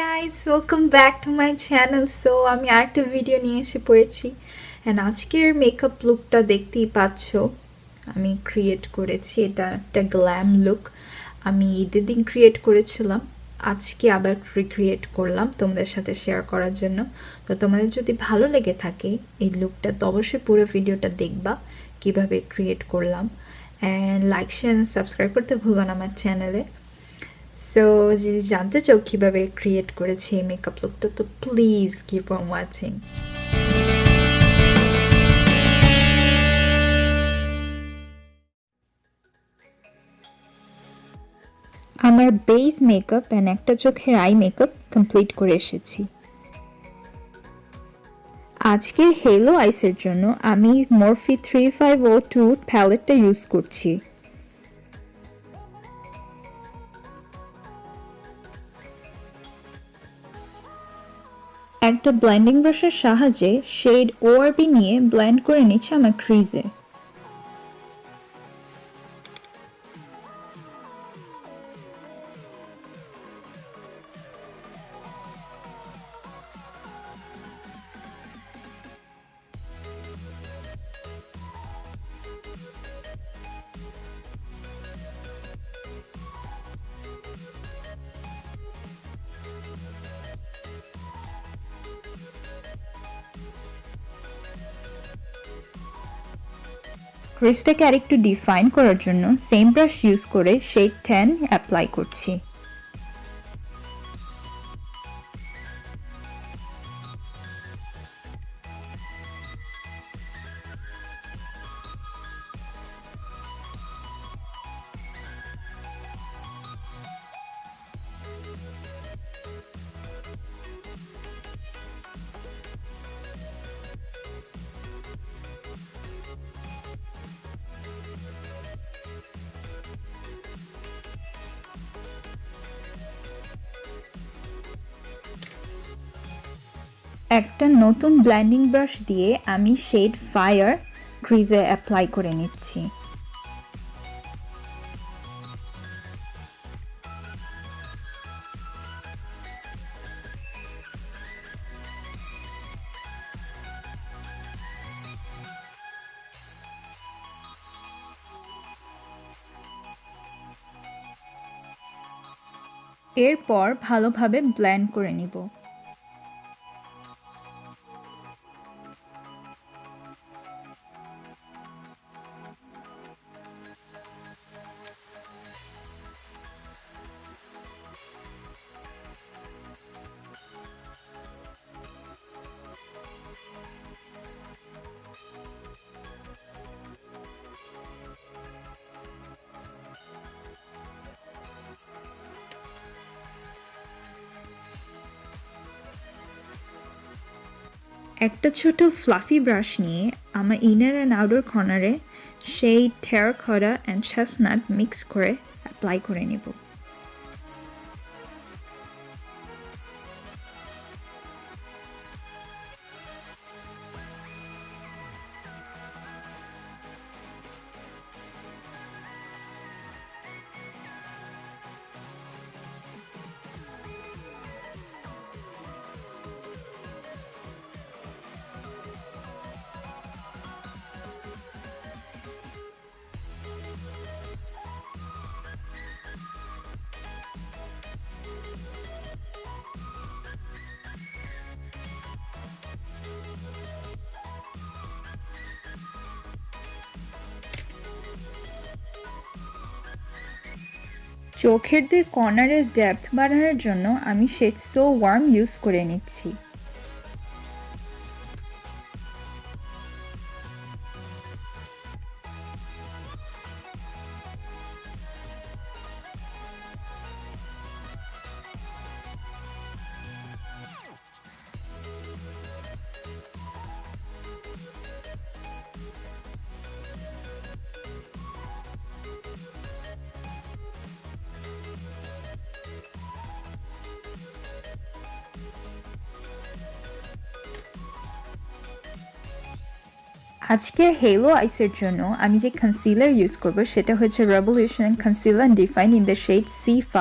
guys, welcome back to my channel. So আমি আরেকটা video নিয়ে এসে পড়েছি and আজকের মেকআপ লুকটা দেখতেই পাচ্ছো আমি ক্রিয়েট করেছি। এটা একটা গ্ল্যাম লুক। আমি ঈদের দিন ক্রিয়েট করেছিলাম, আজকে আবার রিক্রিয়েট করলাম তোমাদের সাথে শেয়ার করার জন্য। তো তোমাদের যদি ভালো লেগে থাকে এই লুকটা তো অবশ্যই পুরো ভিডিওটা দেখবা কিভাবে ক্রিয়েট করলাম, and like share and subscribe করতে ভুলবা না আমার চ্যানেলে। সো যদি জানতে চাও কীভাবে ক্রিয়েট করেছি এই মেকআপ লুকটা তো প্লিজ কিপ অন ওয়াচিং। আমার বেস মেকআপ অ্যান্ড একটা চোখের আই মেকআপ কমপ্লিট করে এসেছি। আজকের হেলো আইসের জন্য আমি মরফি 3502 প্যালেটটা ইউজ করছি। একটা ব্লেন্ডিং ব্রাশের সাহায্যে শেড ওআরবি নিয়ে ব্লেন্ড করে নিচ্ছি আমার ক্রিজে। ক্রিজটাকে আরেকটু ডিফাইন করার জন্য সেম ব্রাশ ইউজ করে শেড 10 অ্যাপ্লাই করছি। একটা নতুন ব্লেন্ডিং ব্রাশ দিয়ে আমি শেড ফায়ার ক্রিজে অ্যাপ্লাই করে নিচ্ছি। এরপর ভালোভাবে ব্লেন্ড করে নিব। একটা ছোট ফ্লাফি ব্রাশ নিয়ে আমার ইনার অ্যান্ড আউটার কর্নারে সেই টেরাকোটা অ্যান্ড চেস্টনাট মিক্স করে অ্যাপ্লাই করে নিব। চোখের দুই কর্নারের ডেপথ বাড়ানোর জন্য আমি শেড সো ওয়ার্ম ইউজ করে নিচ্ছি। আজকের হেলো আইসের জন্য আমি যে কনসিলার ইউজ করব সেটা হচ্ছে Revolution concealer define in the shade C5।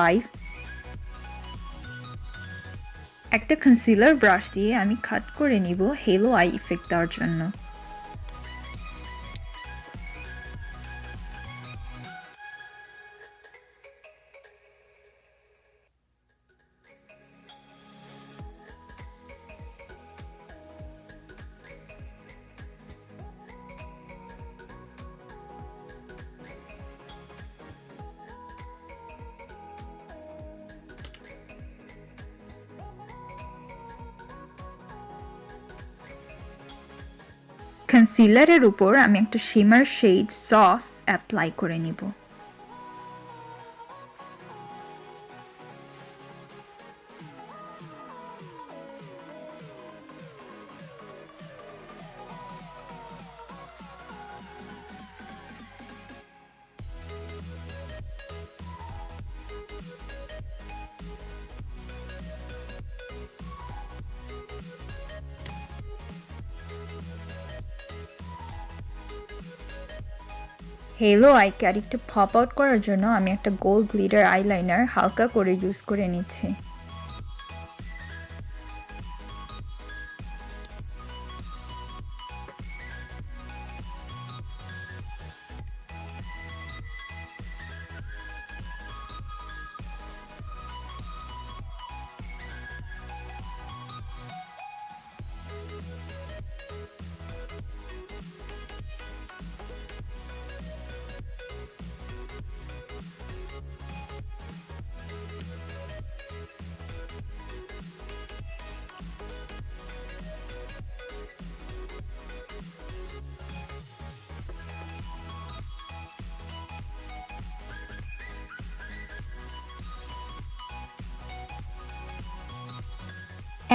একটা কনসিলার ব্রাশ দিয়ে আমি কাট করে নিব হেলো আই ইফেক্ট দেওয়ার জন্য। কনসিলারের উপর আমি একটা শিমার শেড সস অ্যাপ্লাই করে নিব। হেলো আইকে আরেকটু পপ আউট করার জন্য আমি একটা গোল্ড গ্লিটার আইলাইনার হালকা করে ইউজ করে নিচ্ছি।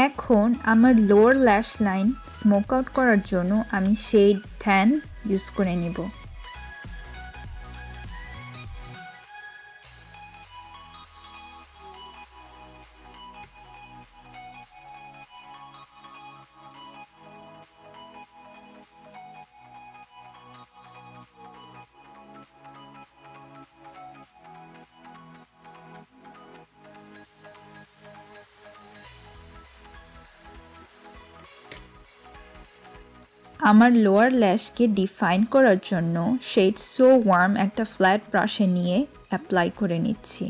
এখন আমার লোয়ার ল্যাশ লাইন স্মোক আউট করার জন্য আমি শেড 10 ইউজ করে নিব। আমার লোয়ার ল্যাশকে ডিফাইন করার জন্য শেড সো ওয়ার্ম একটা ফ্ল্যাট ব্রাশে নিয়ে অ্যাপ্লাই করে নিচ্ছি।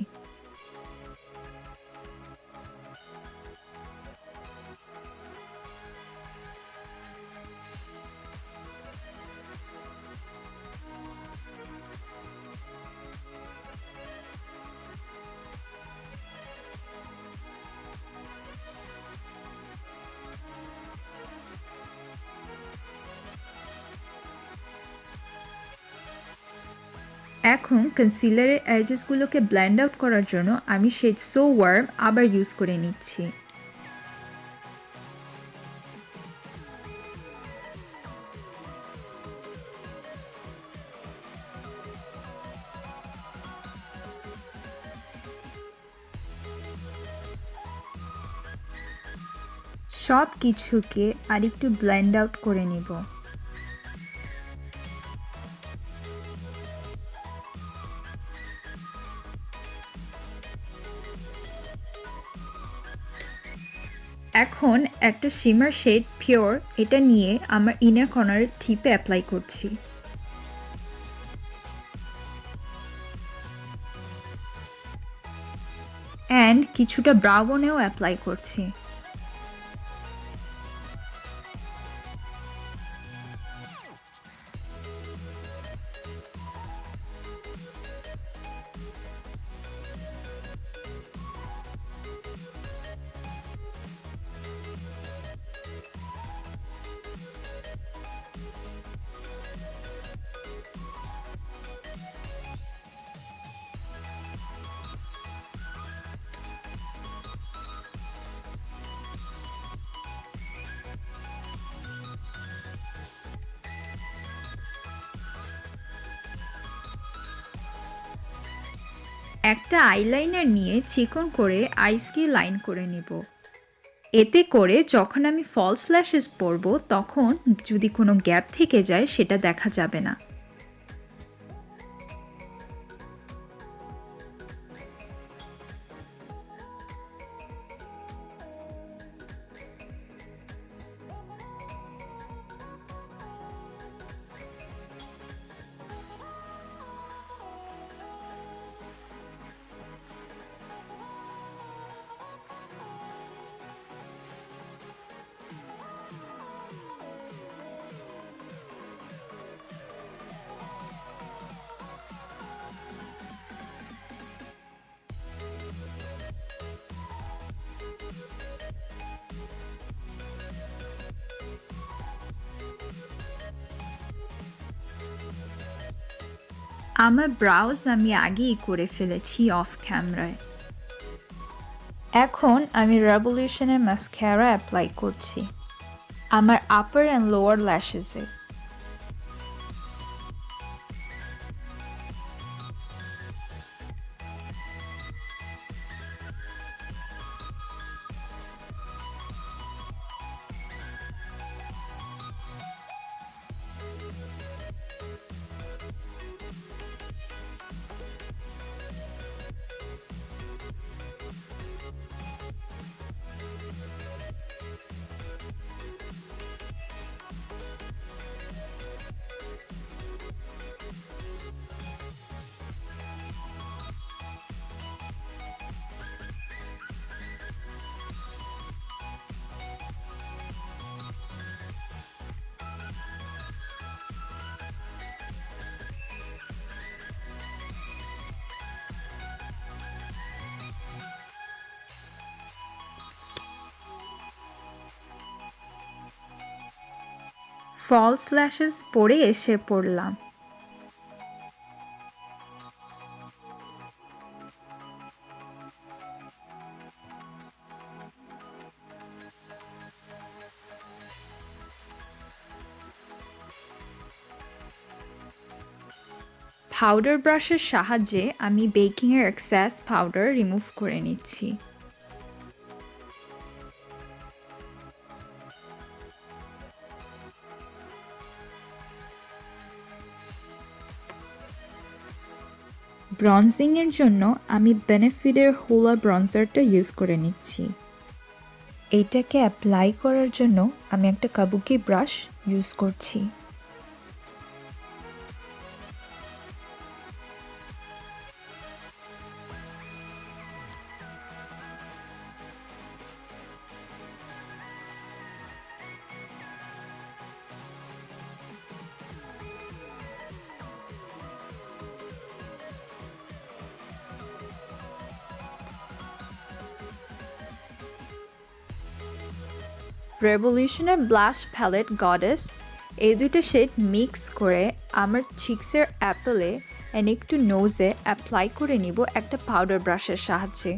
এখন কনসিলারের এজেসগুলোকে ব্লেন্ড আউট করার জন্য আমি শেড সো ওয়ার্ম আবার ইউজ করে নিচ্ছি। সব কিছুকে আরেকটু ব্লেন্ড আউট করে নিব। এখন একটা শিমার শেড পিওর এটা নিয়ে আমার ইনার কর্নারের টিপে অ্যাপ্লাই করছি। অ্যান্ড কিছুটা ব্রাউনেও অ্যাপ্লাই করছি। একটা আইলাইনার নিয়ে চিকন করে আইসকে লাইন করে নিব। এতে করে যখন আমি ফলস ল্যাশেস পরব তখন যদি কোনো গ্যাপ থেকে যায় সেটা দেখা যাবে না। আমার ব্রাউজ আমি আগেই করে ফেলেছি অফ ক্যামেরায়। এখন আমি রেভলিউশনের মাস্কারা অ্যাপ্লাই করছি আমার আপার অ্যান্ড লোয়ার ল্যাশেসে। ফলস ল্যাশেস পরে এসে পড়লাম। পাউডার ব্রাশের সাহায্যে আমি বেকিংয়ের এক্সেস পাউডার রিমুভ করে নিচ্ছি। ব্রনজিংয়ের জন্য আমি বেনিফিটের হুলা ব্রনজারটা ইউজ করে নিচ্ছি। এটাকে অ্যাপ্লাই করার জন্য আমি একটা কাবুকি ব্রাশ ইউজ করছি। রেভলিউশনের ব্লাশ প্যালেট গডেস এই দুটো শেড মিক্স করে আমার চিক্সের অ্যাপেলে অ্যান্ড একটু নোজে অ্যাপ্লাই করে নিব একটা পাউডার ব্রাশের সাহায্যে।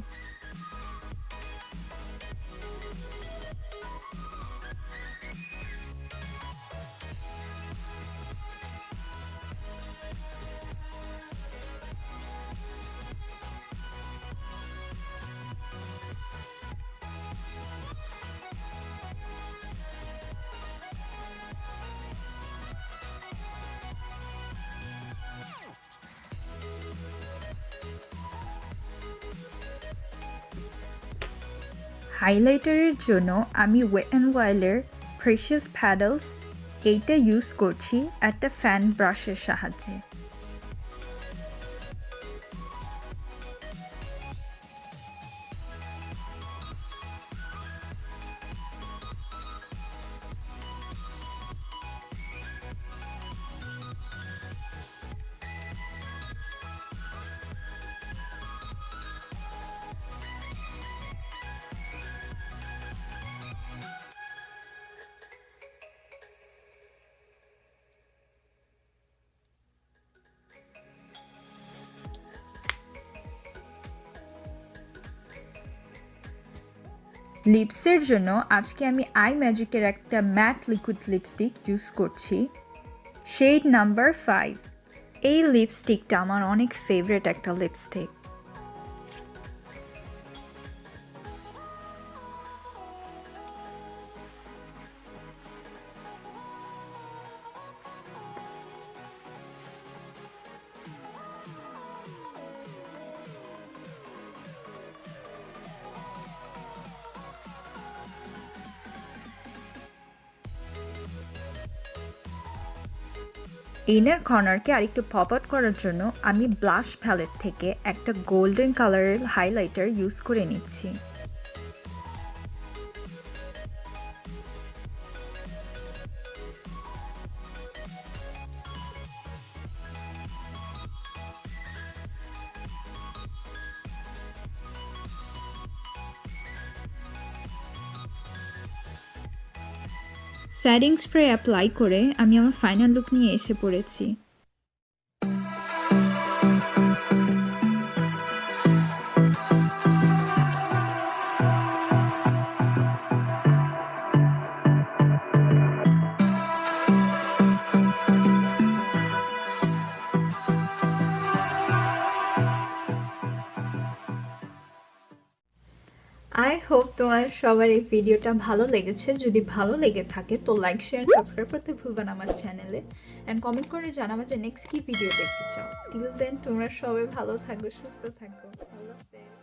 হাইলাইটারের জন্য আমি ওয়েটনওয়াইল্ডের প্রেশিয়াস প্যাডেলস এইটা ইউজ করছি একটা ফ্যান ব্রাশের সাহায্যে। লিপসের জন্য আজকে আমি আইম্যাজিকের একটা ম্যাট লিকুইড লিপস্টিক ইউজ করছি শেড নাম্বার 5। এই লিপস্টিকটা আমার অনেক ফেভারিট একটা লিপস্টিক। ইনার কর্নারকে আরেকটু পপ আউট করার জন্য আমি ব্লাশ প্যালেট থেকে একটা গোল্ডেন কালারের হাইলাইটার ইউজ করে নিচ্ছি। সেটিং স্প্রে অ্যাপ্লাই করে আমি আমার ফাইনাল লুক নিয়ে এসে পড়েছি। আই হোপ তোমার সবার এই ভিডিওটা ভালো লেগেছে। যদি ভালো লেগে থাকে তো লাইক শেয়ার সাবস্ক্রাইব করতে ভুলবে না আমার চ্যানেলে, অ্যান্ড কমেন্ট করে জানাবে যে নেক্সট কি ভিডিও দেখতে চাও। টিল দেন তোমরা সবাই ভালো থাকো, সুস্থ থাকো। আল্লাহ হাফেজ।